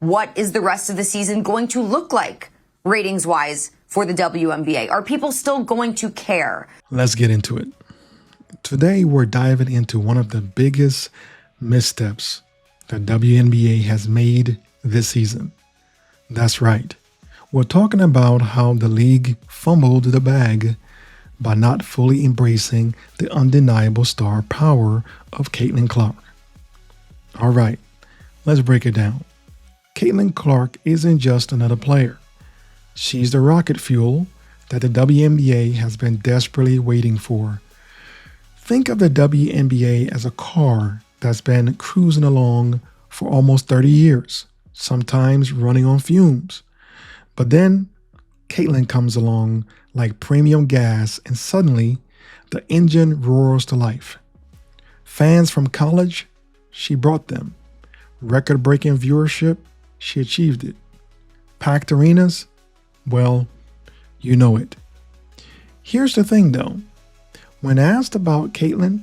What is the rest of the season going to look like ratings-wise for the WNBA? Are people still going to care? Let's get into it. Today, we're diving into one of the biggest missteps the WNBA has made this season. That's right. We're talking about how the league fumbled the bag by not fully embracing the undeniable star power of Caitlin Clark. All right, let's break it down. Caitlin Clark isn't just another player. She's the rocket fuel that the WNBA has been desperately waiting for. Think of the WNBA as a car that's been cruising along for almost 30 years, sometimes running on fumes. But then Caitlin comes along like premium gas, and suddenly the engine roars to life. Fans from college, she brought them. Record-breaking viewership, she achieved it. Packed arenas, well, you know it. Here's the thing though. When asked about Caitlin,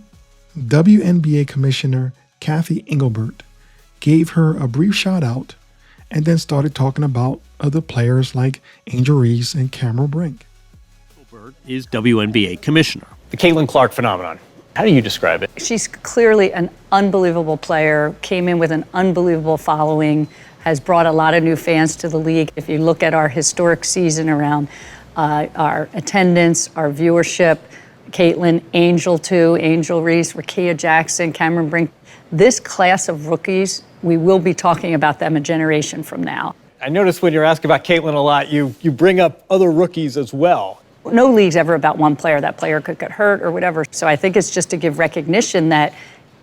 WNBA Commissioner Cathy Engelbert gave her a brief shout out and then started talking about other players like Angel Reese and Cameron Brink. Engelbert is WNBA Commissioner. The Caitlin Clark phenomenon. How do you describe it? She's clearly an unbelievable player, came in with an unbelievable following, has brought a lot of new fans to the league. If you look at our historic season around our attendance, our viewership, Caitlin, Angel Reese, Rakia Jackson, Cameron Brink, this class of rookies, we will be talking about them a generation from now. I noticed when you're asking about Caitlin a lot, you bring up other rookies as well. No league's ever about one player. That player could get hurt or whatever. So I think it's just to give recognition that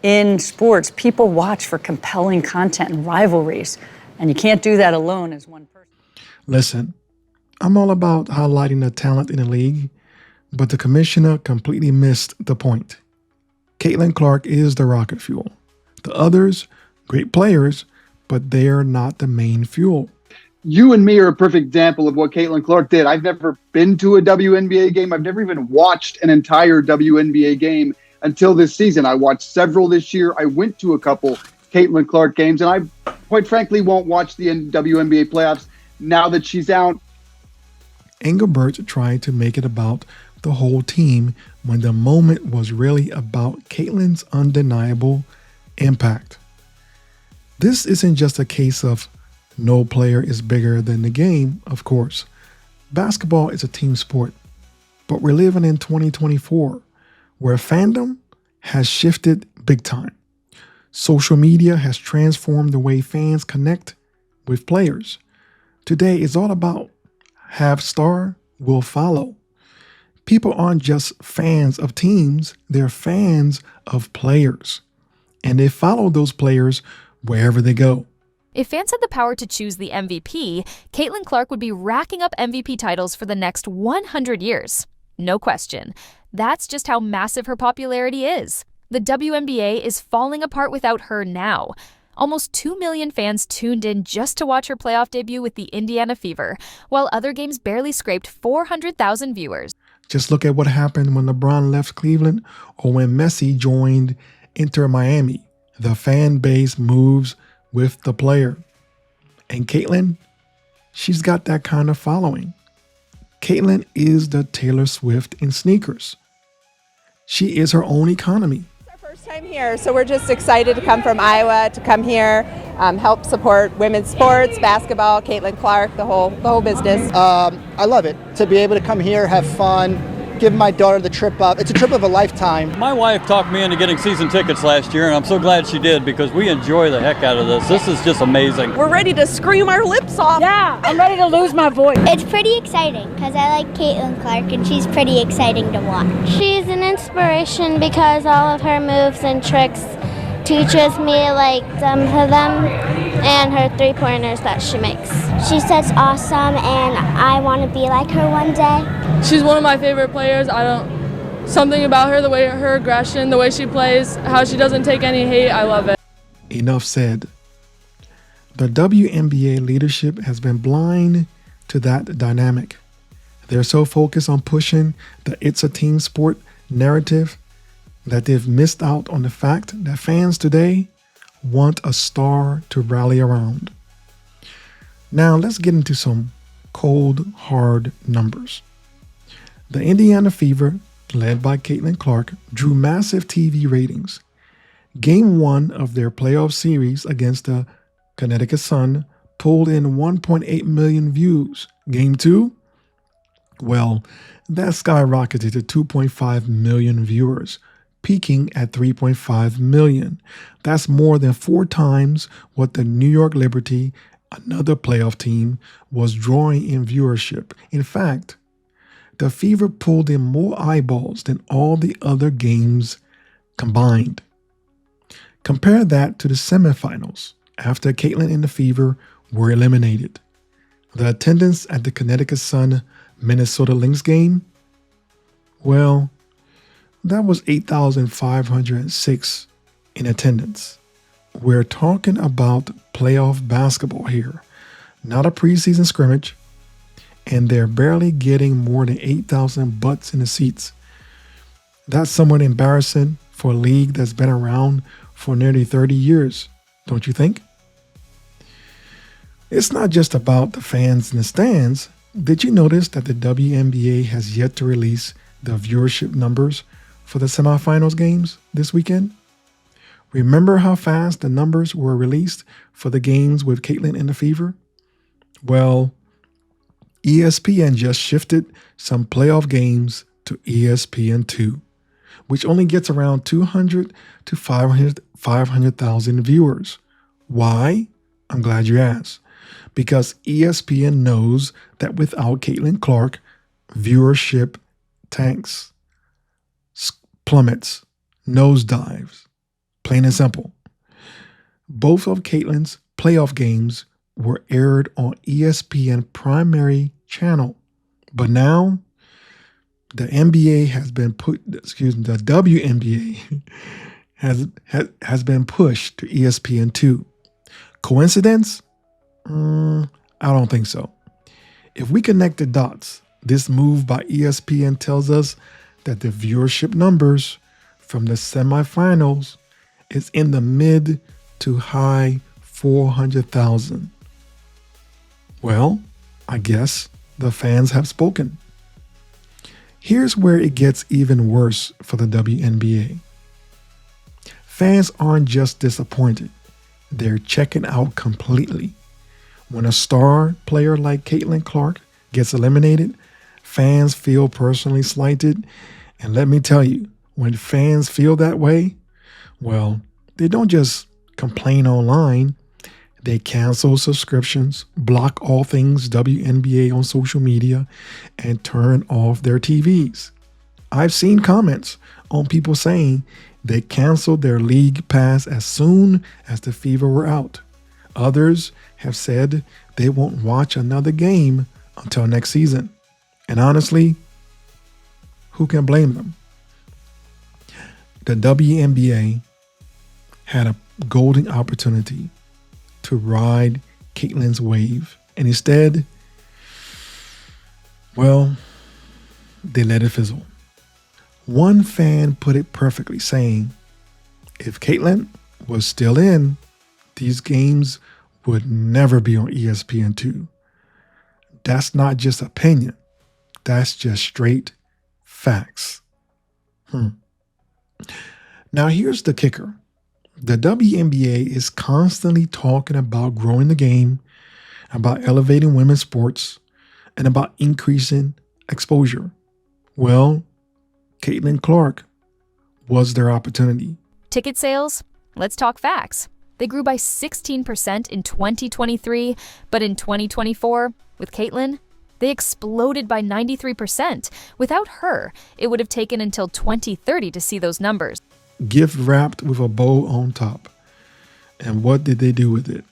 in sports, people watch for compelling content and rivalries. And you can't do that alone as one person. Listen, I'm all about highlighting the talent in the league, but the commissioner completely missed the point. Caitlin Clark is the rocket fuel. The others, great players, but they're not the main fuel. You and me are a perfect example of what Caitlin Clark did. I've never been to a WNBA game. I've never even watched an entire WNBA game until this season. I watched several this year. I went to a couple Caitlin Clark games, and I quite frankly won't watch the WNBA playoffs now that she's out. Engelbert tried to make it about the whole team when the moment was really about Caitlin's undeniable impact. This isn't just a case of no player is bigger than the game, of course. Basketball is a team sport, but we're living in 2024 where fandom has shifted big time. Social media has transformed the way fans connect with players. Today is all about have star, will follow. People aren't just fans of teams, they're fans of players. And they follow those players wherever they go. If fans had the power to choose the MVP, Caitlin Clark would be racking up MVP titles for the next 100 years. No question. That's just how massive her popularity is. The WNBA is falling apart without her now. Almost 2 million fans tuned in just to watch her playoff debut with the Indiana Fever, while other games barely scraped 400,000 viewers. Just look at what happened when LeBron left Cleveland or when Messi joined Inter Miami. The fan base moves with the player. And Caitlin, she's got that kind of following. Caitlin is the Taylor Swift in sneakers. She is her own economy. It's our first time here, so we're just excited to come from Iowa, to come here, help support women's sports, basketball, Caitlin Clark, the whole business. I love it, to be able to come here, have fun, give my daughter the trip up. It's a trip of a lifetime. My wife talked me into getting season tickets last year, and I'm so glad she did because we enjoy the heck out of this. This is just amazing. We're ready to scream our lips off. Yeah, I'm ready to lose my voice. It's pretty exciting because I like Caitlin Clark and she's pretty exciting to watch. She's an inspiration because all of her moves and tricks teaches me like some of them and her three-pointers that she makes. She's such awesome and I want to be like her one day. She's one of my favorite players. Something about her, the way her aggression, the way she plays, how she doesn't take any hate, I love it. Enough said. The WNBA leadership has been blind to that dynamic. They're so focused on pushing the it's a team sport narrative that they've missed out on the fact that fans today want a star to rally around. Now let's get into some cold, hard numbers. The Indiana Fever, led by Caitlin Clark, drew massive TV ratings. Game 1 of their playoff series against the Connecticut Sun pulled in 1.8 million views. Game 2? Well, that skyrocketed to 2.5 million viewers, peaking at 3.5 million. That's more than 4 times what the New York Liberty, another playoff team, was drawing in viewership. In fact, the Fever pulled in more eyeballs than all the other games combined. Compare that to the semifinals after Caitlin and the Fever were eliminated. The attendance at the Connecticut Sun Minnesota Lynx game, well, that was 8,506 in attendance. We're talking about playoff basketball here, not a preseason scrimmage, and they're barely getting more than 8,000 butts in the seats. That's somewhat embarrassing for a league that's been around for nearly 30 years, don't you think? It's not just about the fans in the stands. Did you notice that the WNBA has yet to release the viewership numbers for the semifinals games this weekend? Remember how fast the numbers were released for the games with Caitlin and the Fever? Well, ESPN just shifted some playoff games to ESPN2, which only gets around 200 to 500,000 viewers. Why? I'm glad you asked. Because ESPN knows that without Caitlin Clark, viewership tanks, plummets, nosedives. Plain and simple. Both of Caitlin's playoff games were aired on ESPN primary channel. But now the WNBA has been pushed to ESPN2. Coincidence? I don't think so. If we connect the dots, this move by ESPN tells us that the viewership numbers from the semifinals is in the mid to high 400,000. Well, I guess the fans have spoken. Here's where it gets even worse for the WNBA. Fans aren't just disappointed, they're checking out completely. When a star player like Caitlin Clark gets eliminated, fans feel personally slighted. And let me tell you, when fans feel that way, well, they don't just complain online. They cancel subscriptions, block all things WNBA on social media, and turn off their TVs. I've seen comments on people saying they canceled their league pass as soon as the Fever were out. Others have said they won't watch another game until next season. And honestly, who can blame them? The WNBA had a golden opportunity to ride Caitlin's wave. And instead, well, they let it fizzle. One fan put it perfectly, saying, if Caitlin was still in, these games would never be on ESPN2. That's not just opinion. That's just straight facts. Now here's the kicker. The WNBA is constantly talking about growing the game, about elevating women's sports, and about increasing exposure. Well, Caitlin Clark was their opportunity. Ticket sales? Let's talk facts. They grew by 16% in 2023, but in 2024, with Caitlin, they exploded by 93%. Without her, it would have taken until 2030 to see those numbers. Gift wrapped with a bow on top. And what did they do with it?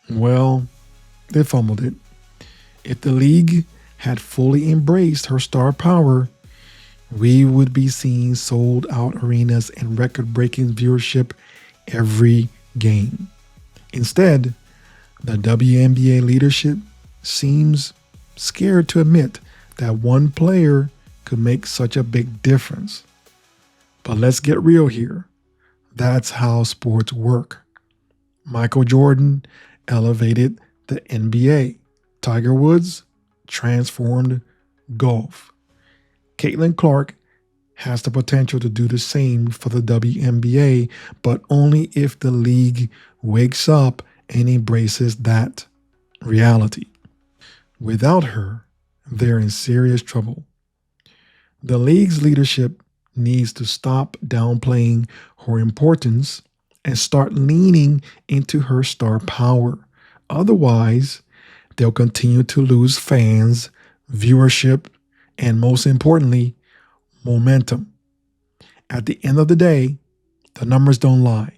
Well, they fumbled it. If the league had fully embraced her star power, we would be seeing sold out arenas and record-breaking viewership every game. Instead, the WNBA leadership seems scared to admit that one player could make such a big difference. But let's get real here. That's how sports work. Michael Jordan elevated the NBA. Tiger Woods transformed golf. Caitlin Clark has the potential to do the same for the WNBA, but only if the league wakes up and embraces that reality. Without her, they're in serious trouble. The league's leadership needs to stop downplaying her importance and start leaning into her star power. Otherwise, they'll continue to lose fans, viewership, and most importantly, momentum. At the end of the day, the numbers don't lie.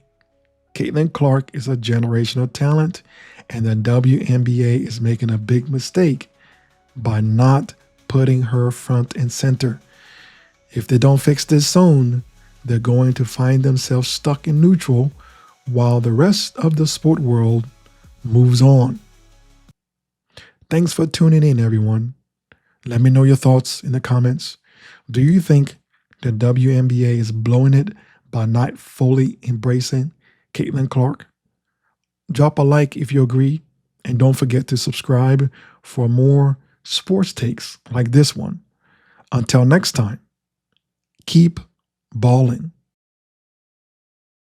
Caitlin Clark is a generational talent, and the WNBA is making a big mistake by not putting her front and center. If they don't fix this soon, they're going to find themselves stuck in neutral while the rest of the sport world moves on. Thanks for tuning in, everyone. Let me know your thoughts in the comments. Do you think the WNBA is blowing it by not fully embracing Caitlin Clark? Drop a like if you agree, and don't forget to subscribe for more sports takes like this one. Until next time, keep balling.